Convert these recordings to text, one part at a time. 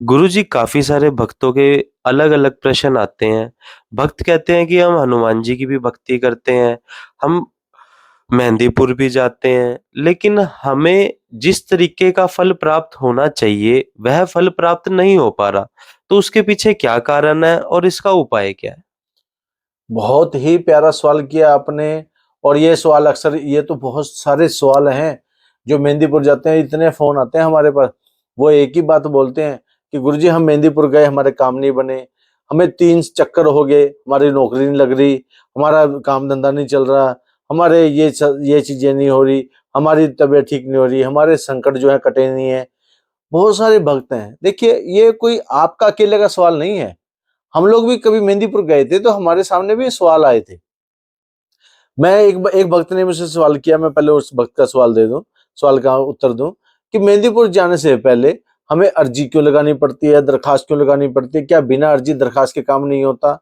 गुरुजी, काफ़ी सारे भक्तों के अलग-अलग प्रश्न आते हैं। भक्त कहते हैं कि हम हनुमान जी की भी भक्ति करते हैं, हम मेहंदीपुर भी जाते हैं, लेकिन हमें जिस तरीके का फल प्राप्त होना चाहिए, वह फल प्राप्त नहीं हो पा रहा। तो उसके पीछे क्या कारण है और इसका उपाय क्या है? बहुत ही प्यारा सवाल किया आपने। और ये सवाल अक्सर, ये तो बहुत सारे सवाल हैं जो मेहंदीपुर जाते हैं, इतने फोन आते हैं हमारे पास। वो एक ही बात बोलते हैं कि गुरुजी हम मेहंदीपुर गए, हमारे काम नहीं बने, हमें 3 चक्कर हो गए, हमारी नौकरी नहीं लग रही, हमारा काम धंधा नहीं चल रहा, हमारे ये चीजें नहीं हो रही, हमारी तबीयत ठीक नहीं हो रही, हमारे संकट जो है कटे नहीं है। बहुत सारे भक्त हैं। देखिए, ये कोई आपका अकेले का सवाल नहीं है। हम लोग भी कभी मेहंदीपुर गए थे तो हमारे सामने भी सवाल आए थे। मैं एक भक्त ने मुझसे सवाल किया, मैं पहले उस भक्त का सवाल का उत्तर दूं कि मेहंदीपुर जाने से पहले हमें अर्जी क्यों लगानी पड़ती है, दरखास्त क्यों लगानी पड़ती है, क्या बिना अर्जी दरखास्त के काम नहीं होता?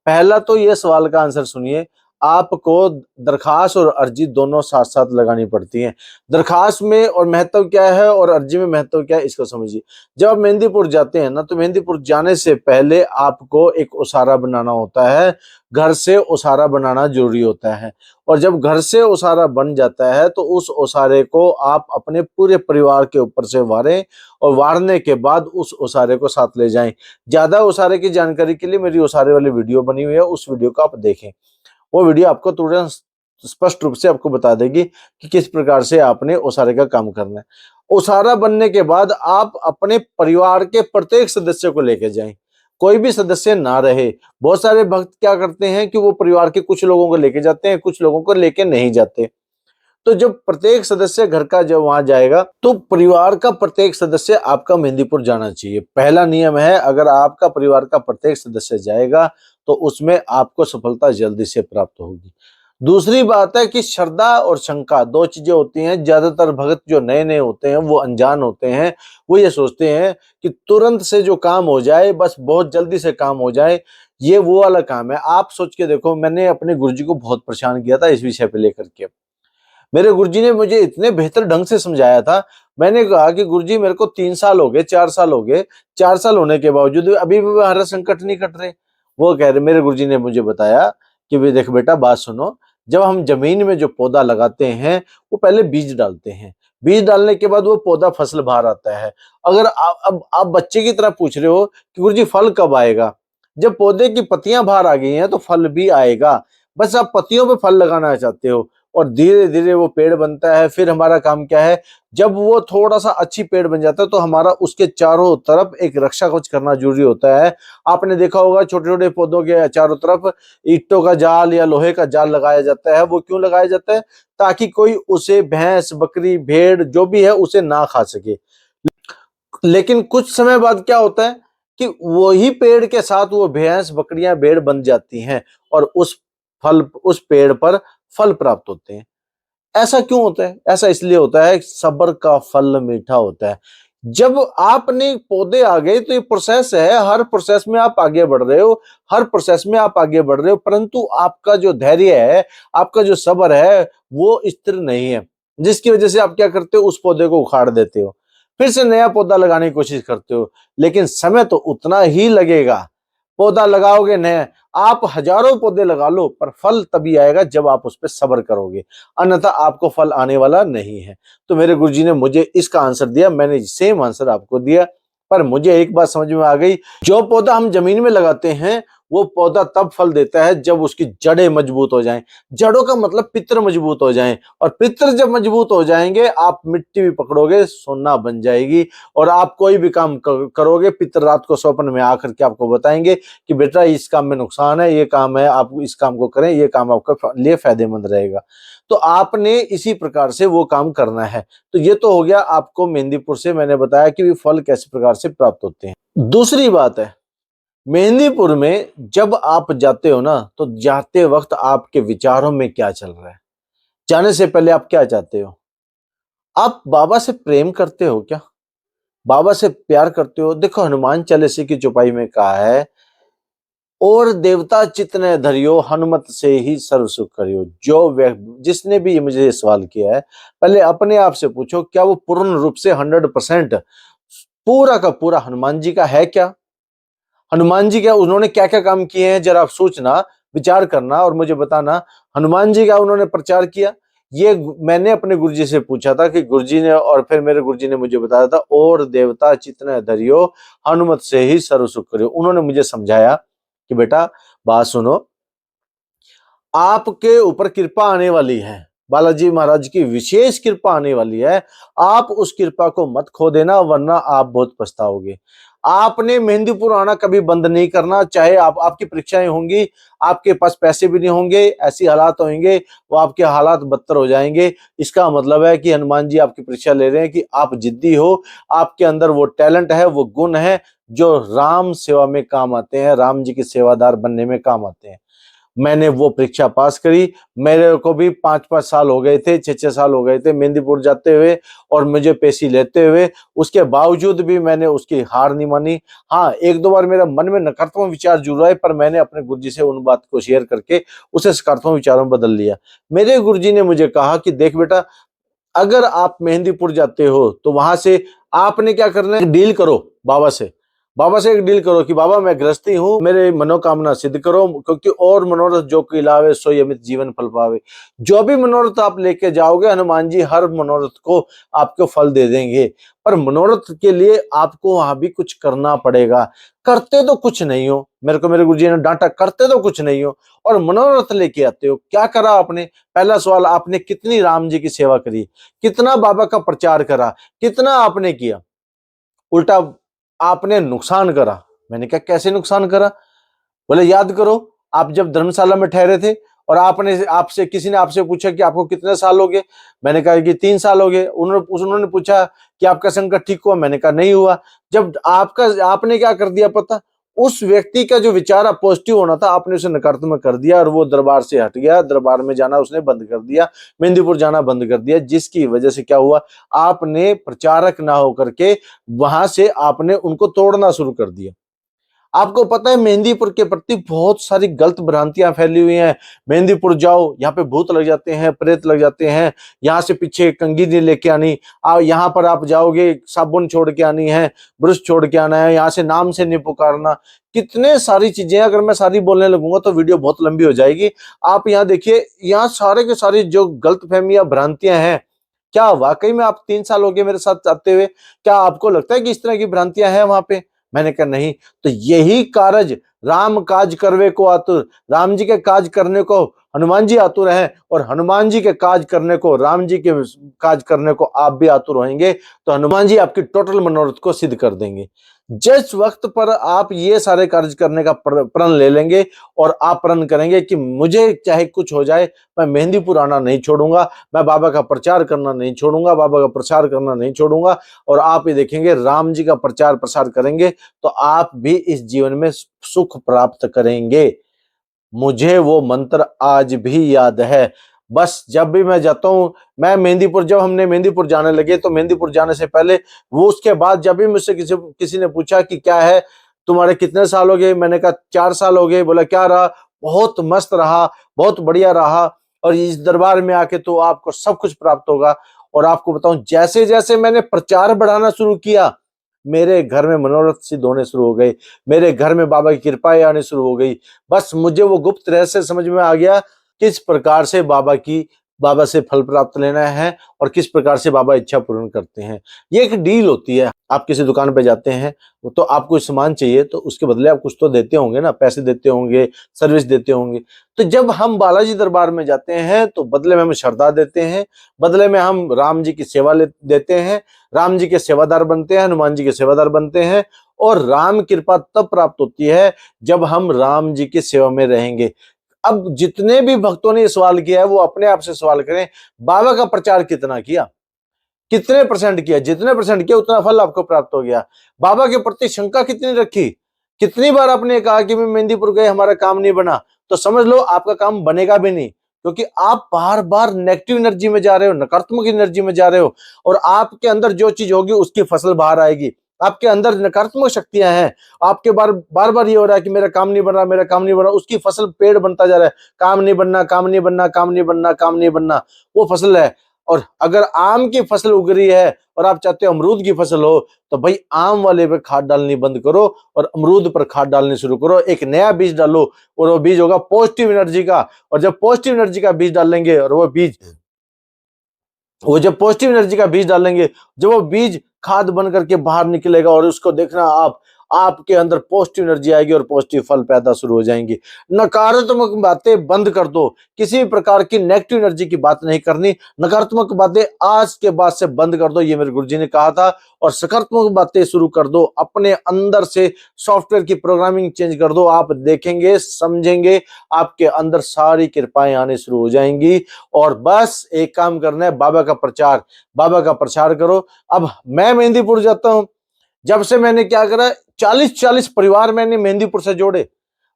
पहला तो ये सवाल का आंसर सुनिए। आपको दरखास्त और अर्जी दोनों साथ साथ लगानी पड़ती है। दरखास्त में और महत्व क्या है और अर्जी में महत्व क्या है, इसको समझिए। जब आप मेहंदीपुर जाते हैं ना, तो मेहंदीपुर जाने से पहले आपको एक उसारा बनाना होता है। घर से उसारा बनाना जरूरी होता है। और जब घर से ओसारा बन जाता है तो उस ओसारे को आप अपने पूरे परिवार के ऊपर से वारें, और वारने के बाद उस ओसारे को साथ ले जाएं। ज्यादा ओसारे की जानकारी के लिए मेरी ओसारे वाली वीडियो बनी हुई है, उस वीडियो को आप देखें। वो वीडियो आपको तुरंत स्पष्ट रूप से आपको बता देगी कि किस प्रकार से आपने ओसारे का काम करना है। ओसारा बनने के बाद आप अपने परिवार के प्रत्येक सदस्य को लेके जाएं, कोई भी सदस्य ना रहे। बहुत सारे भक्त क्या करते हैं कि वो परिवार के कुछ लोगों को लेके जाते हैं, कुछ लोगों को लेके नहीं जाते। तो जब प्रत्येक सदस्य घर का जब वहां जाएगा तो परिवार का प्रत्येक सदस्य आपका मेहंदीपुर जाना चाहिए। पहला नियम है, अगर आपका परिवार का प्रत्येक सदस्य जाएगा तो उसमें आपको सफलता जल्दी से प्राप्त होगी। दूसरी बात है कि श्रद्धा और शंका दो चीजें होती हैं। ज्यादातर भक्त जो नए नए होते हैं वो अनजान होते हैं। वो ये सोचते हैं कि तुरंत से जो काम हो जाए, बस बहुत जल्दी से काम हो जाए, ये वो वाला काम है। आप सोच के देखो, मैंने अपने गुरुजी को बहुत परेशान किया था इस विषय पे लेकर के। मेरे गुरुजी ने मुझे इतने बेहतर ढंग से समझाया था। मैंने कहा कि गुरुजी मेरे को 3 साल हो गए, 4 साल हो गए, 4 साल होने के बावजूद अभी भी हमारा संकट नहीं कट रहे। वो कह रहे, मेरे गुरुजी ने मुझे बताया कि भाई देख बेटा, बात सुनो। जब हम जमीन में जो पौधा लगाते हैं, वो पहले बीज डालते हैं। बीज डालने के बाद वो पौधा फसल बाहर आता है। अगर अब आप बच्चे की तरह पूछ रहे हो कि गुरुजी फल कब आएगा, जब पौधे की पत्तियां बाहर आ गई हैं तो फल भी आएगा। बस आप पत्तियों पे फल लगाना चाहते हो, और धीरे धीरे वो पेड़ बनता है। फिर हमारा काम क्या है, जब वो थोड़ा सा अच्छी पेड़ बन जाता है तो हमारा उसके चारों तरफ एक रक्षा कवच करना जरूरी होता है। आपने देखा होगा छोटे छोटे पौधों के चारों तरफ ईंटों का जाल या लोहे का जाल लगाया जाता है। वो क्यों लगाया जाता है? ताकि कोई उसे भैंस, बकरी, भेड़ जो भी है उसे ना खा सके। लेकिन कुछ समय बाद क्या होता है कि वही पेड़ के साथ वो भैंस, बकरियां, भेड़ बन जाती हैं, और उस पेड़ पर फल प्राप्त होते हैं। ऐसा क्यों होता है? ऐसा इसलिए होता है, सब्र का फल मीठा होता है। जब आपने पौधे आ गए तो ये प्रोसेस है, हर प्रोसेस में आप आगे बढ़ रहे हो, हर प्रोसेस में आप आगे बढ़ रहे हो, परंतु आपका जो धैर्य है, आपका जो सब्र है, वो स्थिर नहीं है। जिसकी वजह से आप क्या करते हो, उस पौधे को उखाड़ देते हो, फिर से नया पौधा लगाने की कोशिश करते हो। लेकिन समय तो उतना ही लगेगा। पौधा लगाओगे नया, आप हजारों पौधे लगा लो, पर फल तभी आएगा जब आप उस पर सब्र करोगे, अन्यथा आपको फल आने वाला नहीं है। तो मेरे गुरुजी ने मुझे इसका आंसर दिया, मैंने सेम आंसर आपको दिया। पर मुझे एक बात समझ में आ गई, जो पौधा हम जमीन में लगाते हैं वो पौधा तब फल देता है जब उसकी जड़ें मजबूत हो जाएं। जड़ों का मतलब पित्र मजबूत हो जाएं, और पित्र जब मजबूत हो जाएंगे, आप मिट्टी भी पकड़ोगे सोना बन जाएगी। और आप कोई भी काम करोगे, पित्र रात को स्वप्न में आकर के आपको बताएंगे कि बेटा इस काम में नुकसान है, ये काम है, आप इस काम को करें, ये काम आपका लिए फायदेमंद रहेगा। तो आपने इसी प्रकार से वो काम करना है। तो ये तो हो गया, आपको मेहंदीपुर से मैंने बताया कि भी फल कैसे प्रकार से प्राप्त होते हैं। दूसरी बात है, मेहंदीपुर में जब आप जाते हो ना, तो जाते वक्त आपके विचारों में क्या चल रहा है? जाने से पहले आप क्या चाहते हो? आप बाबा से प्रेम करते हो क्या? बाबा से प्यार करते हो? देखो, हनुमान चालीसा की चौपाई में कहा है, और देवता चित्त धरियो, हनुमत से ही सर्व सुख करियो। जिसने भी ये मुझे सवाल किया है, पहले अपने आप से पूछो, क्या वो पूर्ण रूप से 100% पूरा का पूरा हनुमान जी का है क्या? हनुमान जी क्या उन्होंने क्या क्या काम किए हैं, जरा आप सोचना, विचार करना और मुझे बताना। हनुमान जी का उन्होंने प्रचार किया, ये मैंने अपने गुरुजी से पूछा था कि गुरुजी ने, और फिर मेरे गुरुजी ने मुझे बताया था, और देवता चितन धरियो हनुमत से ही सर्व सुख करियो। उन्होंने मुझे समझाया कि बेटा बात सुनो, आपके ऊपर कृपा आने वाली है, बालाजी महाराज की विशेष कृपा आने वाली है, आप उस कृपा को मत खो देना, वरना आप बहुत पछताओगे। आपने मेहंदीपुर आना कभी बंद नहीं करना, चाहे आपकी परीक्षाएं होंगी, आपके पास पैसे भी नहीं होंगे, ऐसी हालात होंगे, वो आपके हालात बदतर हो जाएंगे। इसका मतलब है कि हनुमान जी आपकी परीक्षा ले रहे हैं कि आप जिद्दी हो, आपके अंदर वो टैलेंट है, वो गुण है जो राम सेवा में काम आते हैं, राम जी के सेवादार बनने में काम आते हैं। मैंने वो परीक्षा पास करी। मेरे को भी 5-5 साल हो गए थे, 6-6 साल हो गए थे मेहंदीपुर जाते हुए और मुझे पेशी लेते हुए। उसके बावजूद भी मैंने उसकी हार नहीं मानी। हाँ, एक दो बार मेरे मन में नकारात्मक विचार जुड़ आए, पर मैंने अपने गुरुजी से उन बात को शेयर करके उसे सकारात्मक विचारों में बदल लिया। मेरे गुरुजी ने मुझे कहा कि देख बेटा, अगर आप मेहंदीपुर जाते हो तो वहां से आपने क्या करना है, डील करो बाबा से। बाबा से एक डील करो कि बाबा मैं गृहस्थी हूँ, मेरे मनोकामना सिद्ध करो, क्योंकि और मनोरथ जो कोई लावे सोई अमित जीवन फल पावे। जो भी मनोरथ आप लेके जाओगे, हनुमान जी हर मनोरथ को आपको फल दे देंगे, पर मनोरथ के लिए आपको वहां भी कुछ करना पड़ेगा। करते तो कुछ नहीं हो, मेरे को मेरे गुरुजी ने डांटा, करते तो कुछ नहीं हो और मनोरथ लेके आते हो। क्या करा आपने? पहला सवाल, आपने कितनी राम जी की सेवा करी, कितना बाबा का प्रचार करा, कितना आपने किया? उल्टा आपने नुकसान करा। मैंने कहा कैसे नुकसान करा? बोले याद करो, आप जब धर्मशाला में ठहरे थे और आपने आपसे किसी ने आपसे पूछा कि आपको कितने साल हो गए? मैंने कहा कि 3 साल हो गए। उन्होंने पूछा कि आपका संकट ठीक हुआ? मैंने कहा नहीं हुआ। जब आपने क्या कर दिया पता? उस व्यक्ति का जो विचार पॉजिटिव होना था, आपने उसे नकारात्मक कर दिया और वो दरबार से हट गया। दरबार में जाना उसने बंद कर दिया, मेहंदीपुर जाना बंद कर दिया, जिसकी वजह से क्या हुआ, आपने प्रचारक ना होकर के वहां से आपने उनको तोड़ना शुरू कर दिया। आपको पता है मेहंदीपुर के प्रति बहुत सारी गलत भ्रांतियां फैली हुई हैं। मेहंदीपुर जाओ, यहाँ पे भूत लग जाते हैं, प्रेत लग जाते हैं, यहाँ से पीछे कंघी नहीं लेके आनी, यहाँ पर आप जाओगे साबुन छोड़ के आनी है, ब्रश छोड़ के आना है, यहाँ से नाम से नहीं पुकारना। कितने सारी चीजें, अगर मैं सारी बोलने लगूंगा तो वीडियो बहुत लंबी हो जाएगी। आप यहाँ देखिए, यहाँ सारे के सारी जो गलत फहमियां भ्रांतियां हैं, क्या वाकई में आप 3 साल हो गए मेरे साथ आते हुए, क्या आपको लगता है कि इस तरह की भ्रांतियां हैं वहां पे? मैंने कहा नहीं। तो यही कारज, राम काज करवे को आतुर, राम जी के काज करने को हनुमान जी आतुर हैं, और हनुमान जी के काज करने को, राम जी के काज करने को आप भी आतुर होंगे, तो हनुमान जी आपकी टोटल मनोरथ को सिद्ध कर देंगे। जिस वक्त पर आप ये सारे कार्य करने का प्रण ले लेंगे और आप प्रण करेंगे कि मुझे चाहे कुछ हो जाए, मैं मेहंदीपुर आना नहीं छोड़ूंगा, मैं बाबा का प्रचार करना नहीं छोड़ूंगा, बाबा का प्रचार करना नहीं छोड़ूंगा, और आप ये देखेंगे राम जी का प्रचार प्रसार करेंगे तो आप भी इस जीवन में सुख प्राप्त करेंगे। मुझे वो मंत्र आज भी याद है। बस जब भी मैं जाता हूँ, मैं मेहंदीपुर, जब हमने मेहंदीपुर जाने लगे तो मेहंदीपुर जाने से पहले, वो उसके बाद जब भी मुझसे किसी ने पूछा कि क्या है तुम्हारे कितने साल हो गए, मैंने कहा 4 साल हो गए। बोला क्या रहा? बहुत मस्त रहा, बहुत बढ़िया रहा, और इस दरबार में आके तो आपको सब कुछ प्राप्त होगा। और आपको बताऊं, जैसे जैसे मैंने प्रचार बढ़ाना शुरू किया, मेरे घर में मनोरथ सिद्ध होने शुरू हो गए, मेरे घर में बाबा की कृपाएं आने शुरू हो गई। बस मुझे वो गुप्त रहस्य समझ में आ गया, किस प्रकार से बाबा से फल प्राप्त लेना है और किस प्रकार से बाबा इच्छा पूर्ण करते हैं। ये एक डील होती है। आप किसी दुकान पे जाते हैं तो आपको सामान चाहिए, तो उसके बदले आप कुछ तो देते होंगे ना, पैसे देते होंगे, सर्विस देते होंगे। तो जब हम बालाजी दरबार में जाते हैं तो बदले में हम श्रद्धा देते हैं, बदले में हम राम जी की सेवा देते हैं, राम जी के सेवादार बनते हैं, हनुमान जी के सेवादार बनते हैं। और राम कृपा तब प्राप्त होती है जब हम राम जी की सेवा में रहेंगे। अब जितने भी भक्तों ने सवाल किया है, वो अपने आप से सवाल करें, बाबा का प्रचार कितना किया, कितने परसेंट किया? जितने परसेंट किया उतना फल आपको प्राप्त हो गया। बाबा के प्रति शंका कितनी रखी? कितनी बार आपने कहा कि मैं मेहंदीपुर गए, हमारा काम नहीं बना, तो समझ लो आपका काम बनेगा भी नहीं, क्योंकि आप बार बार नेगेटिव एनर्जी में जा रहे हो, नकारात्मक एनर्जी में जा रहे हो, और आपके अंदर जो चीज होगी उसकी फसल बाहर आएगी। आपके अंदर नकारात्मक शक्तियां हैं, आपके बार बार ये हो रहा है कि मेरा काम नहीं बन रहा, मेरा काम नहीं बन रहा, उसकी फसल पेड़ बनता जा रहा है, काम नहीं बनना, काम नहीं बनना, काम नहीं बनना, काम नहीं बनना, वो फसल है। और अगर आम की फसल उग रही है और आप चाहते हो अमरूद की फसल हो, तो भाई आम वाले पे खाद डालनी बंद करो और अमरूद पर खाद डालनी शुरू करो। एक नया बीज डालो और वो बीज होगा पॉजिटिव एनर्जी का। और जब पॉजिटिव एनर्जी का बीज डालेंगे और जब पॉजिटिव एनर्जी का बीज डालेंगे, जब वो बीज खाद बन करके बाहर निकलेगा और उसको देखना आपके अंदर पॉजिटिव एनर्जी आएगी और पॉजिटिव फल पैदा शुरू हो जाएंगी। नकारात्मक बातें बंद कर दो, किसी भी प्रकार की नेगेटिव एनर्जी की बात नहीं करनी। नकारात्मक बातें आज के बाद से बंद कर दो, ये मेरे गुरुजी ने कहा था। और सकारात्मक बातें शुरू कर दो, अपने अंदर से सॉफ्टवेयर की प्रोग्रामिंग चेंज कर दो। आप देखेंगे, समझेंगे, आपके अंदर सारी कृपाएं आने शुरू हो जाएंगी। और बस एक काम करना है, बाबा का प्रचार करो। अब मैं मेहंदीपुर जाता हूं, जब से मैंने क्या करा, 40-40 परिवार मैंने मेहंदीपुर से जोड़े।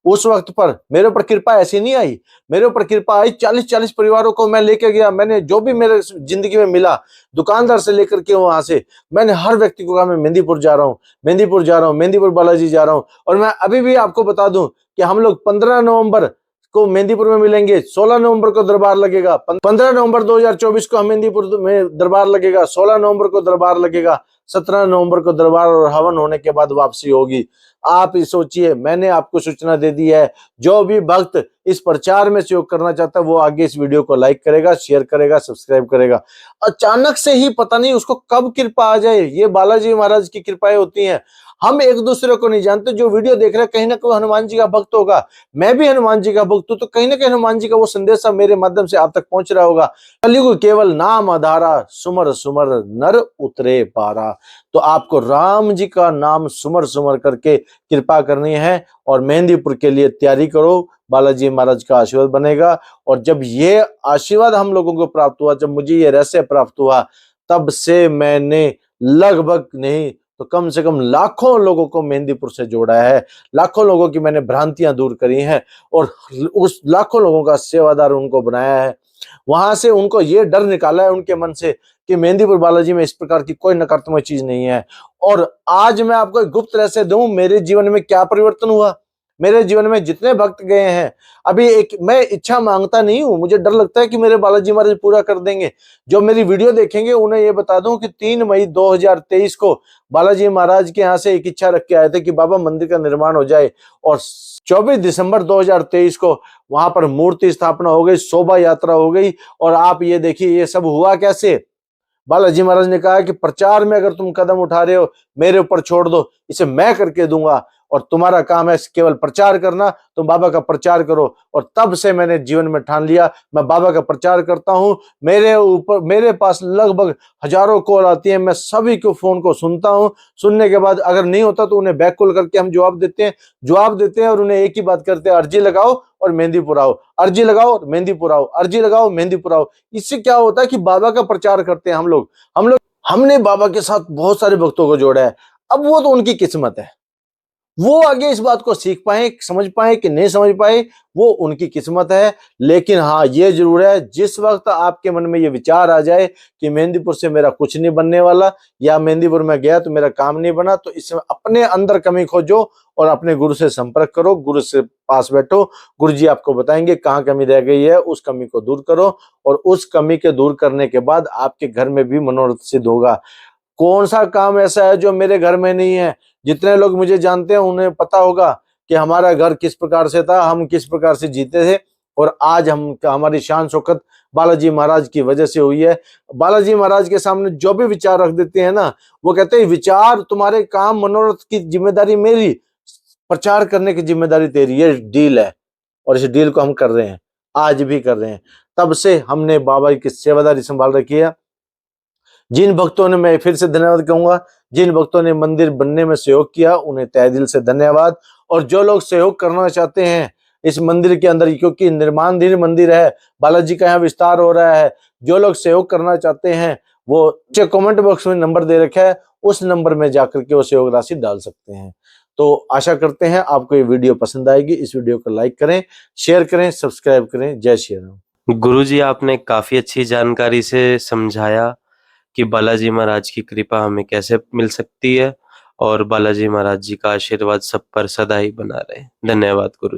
उस वक्त पर मेरे ऊपर कृपा ऐसी नहीं आई, मेरे ऊपर कृपा आई, 40-40 परिवारों को मैं लेके गया। मैंने जो भी मेरे जिंदगी में मिला, दुकानदार से लेकर के वहां से, मैंने हर व्यक्ति को कहा मैं मेहंदीपुर जा रहा हूँ, मेहंदीपुर बालाजी जा रहा हूँ। और मैं अभी भी आपको बता दूं कि हम लोग 15 नवंबर को मेहंदीपुर में मिलेंगे, 16 नवंबर को दरबार लगेगा, 15 नवंबर 2024 को हम मेहंदीपुर में दरबार लगेगा, 16 नवंबर को दरबार लगेगा, 17 नवंबर को दरबार और हवन होने के बाद वापसी होगी। आप ये सोचिए, मैंने आपको सूचना दे दी है। जो भी भक्त इस प्रचार में सहयोग करना चाहता है वो आगे इस वीडियो को लाइक करेगा, शेयर करेगा, सब्सक्राइब करेगा। अचानक से ही पता नहीं उसको कब कृपा आ जाए, ये बालाजी महाराज की कृपाएं होती हैं। हम एक दूसरे को नहीं जानते। जो वीडियो देख रहे हैं कहीं ना कहीं हनुमान जी का भक्त होगा, मैं भी हनुमान जी का भक्त हूं, तो कहीं ना कहीं हनुमान जी का वो संदेशा मेरे माध्यम से आप तक पहुंच रहा होगा। कलयुग केवल नाम आधारा, सुमर सुमर नर उतरे पारा। तो आपको राम जी का नाम सुमर सुमर करके कृपा करनी है और मेहंदीपुर के लिए तैयारी करो। बालाजी महाराज का आशीर्वाद बनेगा। और जब ये आशीर्वाद हम लोगों को प्राप्त हुआ, जब मुझे ये रहस्य प्राप्त हुआ, तब से मैंने लगभग नहीं तो कम से कम लाखों लोगों को मेहंदीपुर से जोड़ा है। लाखों लोगों की मैंने भ्रांतियां दूर करी हैं और उस लाखों लोगों का सेवादार उनको बनाया है। वहां से उनको ये डर निकाला है उनके मन से कि मेहंदीपुर बालाजी में इस प्रकार की कोई नकारात्मक चीज नहीं है। और आज मैं आपको एक गुप्त रहस्य दूं, मेरे जीवन में क्या परिवर्तन हुआ। मेरे जीवन में जितने भक्त गए हैं, अभी एक मैं इच्छा मांगता नहीं हूं, मुझे डर लगता है कि मेरे बालाजी महाराज पूरा कर देंगे। जो मेरी वीडियो देखेंगे उन्हें ये बता दूं कि 3 मई 2023 को बालाजी महाराज के यहाँ से एक इच्छा रख के आए थे कि बाबा मंदिर का निर्माण हो जाए। और 24 दिसंबर 2023 को वहां पर मूर्ति स्थापना हो गई, शोभा यात्रा हो गई। और आप ये देखिए ये सब हुआ कैसे। बालाजी महाराज ने कहा कि प्रचार में अगर तुम कदम उठा रहे हो, मेरे ऊपर छोड़ दो, इसे मैं करके दूंगा और तुम्हारा काम है केवल प्रचार करना, तुम बाबा का प्रचार करो। और तब से मैंने जीवन में ठान लिया, मैं बाबा का प्रचार करता हूं। मेरे पास लगभग हजारों कॉल आती है, मैं सभी को फोन को सुनता हूं। सुनने के बाद अगर नहीं होता तो उन्हें बैक कॉल करके हम जवाब देते हैं और उन्हें एक ही बात करते हैं, अर्जी लगाओ और मेहंदीपुर आओ, अर्जी लगाओ मेहंदीपुर आओ, अर्जी लगाओ मेहंदीपुर आओ। इससे क्या होता है कि बाबा का प्रचार करते हैं हम लोग। हमने बाबा के साथ बहुत सारे भक्तों को जोड़ा है। अब वो तो उनकी किस्मत है, वो आगे इस बात को सीख पाए, समझ पाए कि नहीं समझ पाए, वो उनकी किस्मत है। लेकिन हाँ, ये जरूर है, जिस वक्त आपके मन में ये विचार आ जाए कि मेहंदीपुर से मेरा कुछ नहीं बनने वाला, या मेहंदीपुर में गया तो मेरा काम नहीं बना, तो इसमें अपने अंदर कमी खोजो और अपने गुरु से संपर्क करो, गुरु से पास बैठो। गुरु जी आपको बताएंगे कहाँ कमी रह गई है, उस कमी को दूर करो। और उस कमी के दूर करने के बाद आपके घर में भी मनोरथ सिद्ध होगा। कौन सा काम ऐसा है जो मेरे घर में नहीं है। जितने लोग मुझे जानते हैं उन्हें पता होगा कि हमारा घर किस प्रकार से था, हम किस प्रकार से जीते थे। और आज हमारी शान शौकत बालाजी महाराज की वजह से हुई है। बालाजी महाराज के सामने जो भी विचार रख देते हैं ना, वो कहते हैं विचार तुम्हारे, काम मनोरथ की जिम्मेदारी मेरी, प्रचार करने की जिम्मेदारी तेरी। ये डील है और इस डील को हम कर रहे हैं, आज भी कर रहे हैं। तब से हमने बाबा की सेवादारी संभाल रखी है। जिन भक्तों ने, मैं फिर से धन्यवाद कहूंगा, जिन भक्तों ने मंदिर बनने में सहयोग किया उन्हें तहे दिल से धन्यवाद। और जो लोग सहयोग करना चाहते हैं इस मंदिर के अंदर, क्योंकि निर्माणाधीन मंदिर है, बालाजी का यहाँ विस्तार हो रहा है, जो लोग सहयोग करना चाहते हैं वो कमेंट बॉक्स में नंबर दे रखा है, उस नंबर में जाकर के वो सहयोग राशि डाल सकते हैं। तो आशा करते हैं आपको ये वीडियो पसंद आएगी। इस वीडियो को लाइक करें, शेयर करें, सब्सक्राइब करें। जय श्री राम। गुरुजी, आपने काफी अच्छी जानकारी से समझाया कि बालाजी महाराज की कृपा हमें कैसे मिल सकती है और बालाजी महाराज जी का आशीर्वाद सब पर सदा ही बना रहे। धन्यवाद गुरु।